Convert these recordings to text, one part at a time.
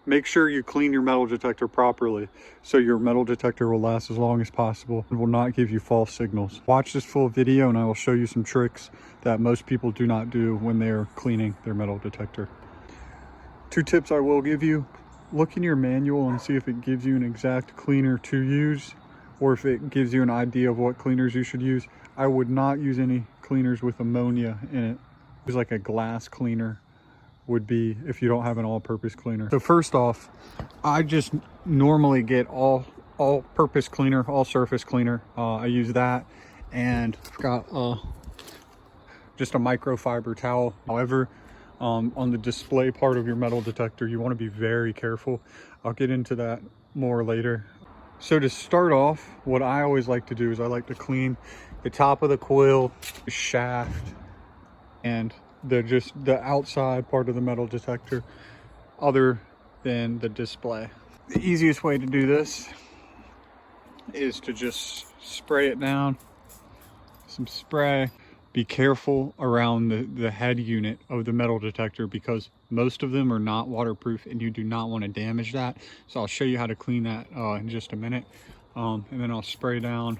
Make sure you clean your metal detector properly so your metal detector will last as long as possible and will not give you false signals. Watch this full video and I will show you some tricks that most people do not do when they are cleaning their metal detector. 2 tips I will give you. Look in your manual and see if it gives you an exact cleaner to use or if it gives you an idea of what cleaners you should use. I would not use any cleaners with ammonia in it. Use like a glass cleaner would be if you don't have an all-purpose cleaner. So first off, I just normally get all-purpose cleaner, all surface cleaner. I use that, and I've got just a microfiber towel. However, on the display part of your metal detector, you want to be very careful. I'll get into that more later. So to start off, what I always like to do is I like to clean the top of the coil, the shaft, and the outside part of the metal detector other than the display. The easiest way to do this is to just spray it down, some spray. Be careful around the head unit of the metal detector because most of them are not waterproof and you do not want to damage that. So I'll show you how to clean that in just a minute. And then I'll spray down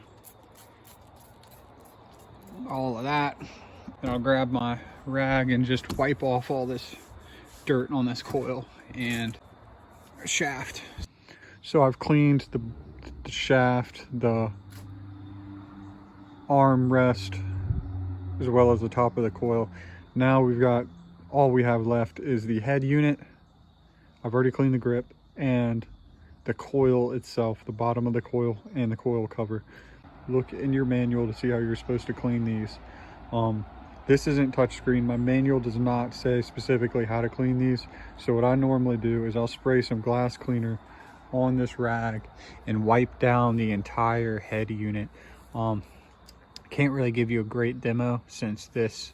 all of that. And I'll grab my rag and just wipe off all this dirt on this coil and shaft. So I've cleaned the shaft, the arm rest, as well as the top of the coil. Now all we have left is the head unit. I've already cleaned the grip and the coil itself, the bottom of the coil and the coil cover. Look in your manual to see how you're supposed to clean these. This isn't touchscreen. My manual does not say specifically how to clean these. So what I normally do is I'll spray some glass cleaner on this rag and wipe down the entire head unit. Can't really give you a great demo since this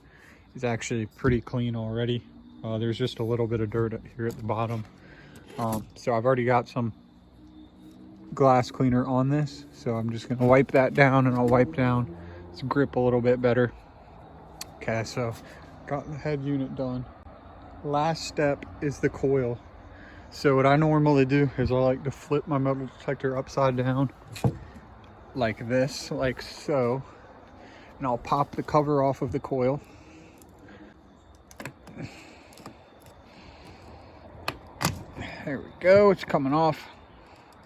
is actually pretty clean already. There's just a little bit of dirt here at the bottom. So I've already got some glass cleaner on this. So I'm just gonna wipe that down and I'll wipe down its grip a little bit better. Okay, so got the head unit done. Last step is the coil. So what I normally do is I like to flip my metal detector upside down like this, like so. And I'll pop the cover off of the coil. There we go, it's coming off.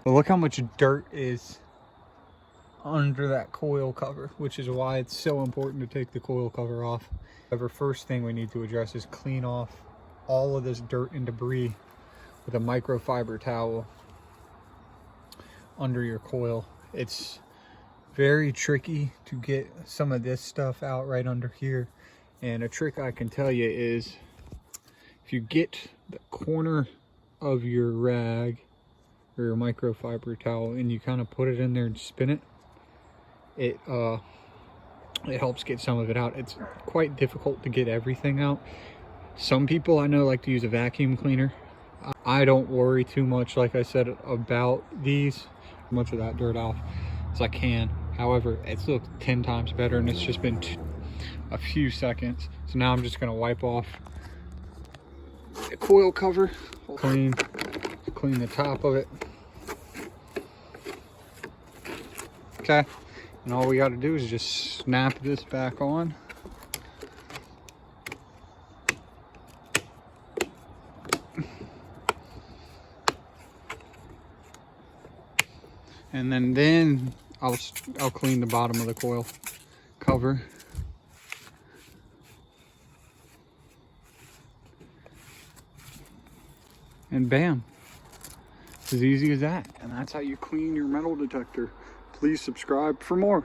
But look how much dirt is under that coil cover, which is why it's so important to take the coil cover off. However, first thing we need to address is clean off all of this dirt and debris with a microfiber towel under your coil. It's very tricky to get some of this stuff out right under here. And a trick I can tell you is if you get the corner of your rag or your microfiber towel and you kind of put it in there and spin it, it helps get some of it out. It's quite difficult to get everything out. Some people I know like to use a vacuum cleaner. I don't worry too much, like I said, about these. Much of that dirt off as I can. However, it's looked 10 times better and it's just been a few seconds. So now I'm just gonna wipe off the coil cover, clean the top of it. Okay, and all we got to do is just snap this back on. And then I'll clean the bottom of the coil cover. And bam, it's as easy as that. And that's how you clean your metal detector. Please subscribe for more.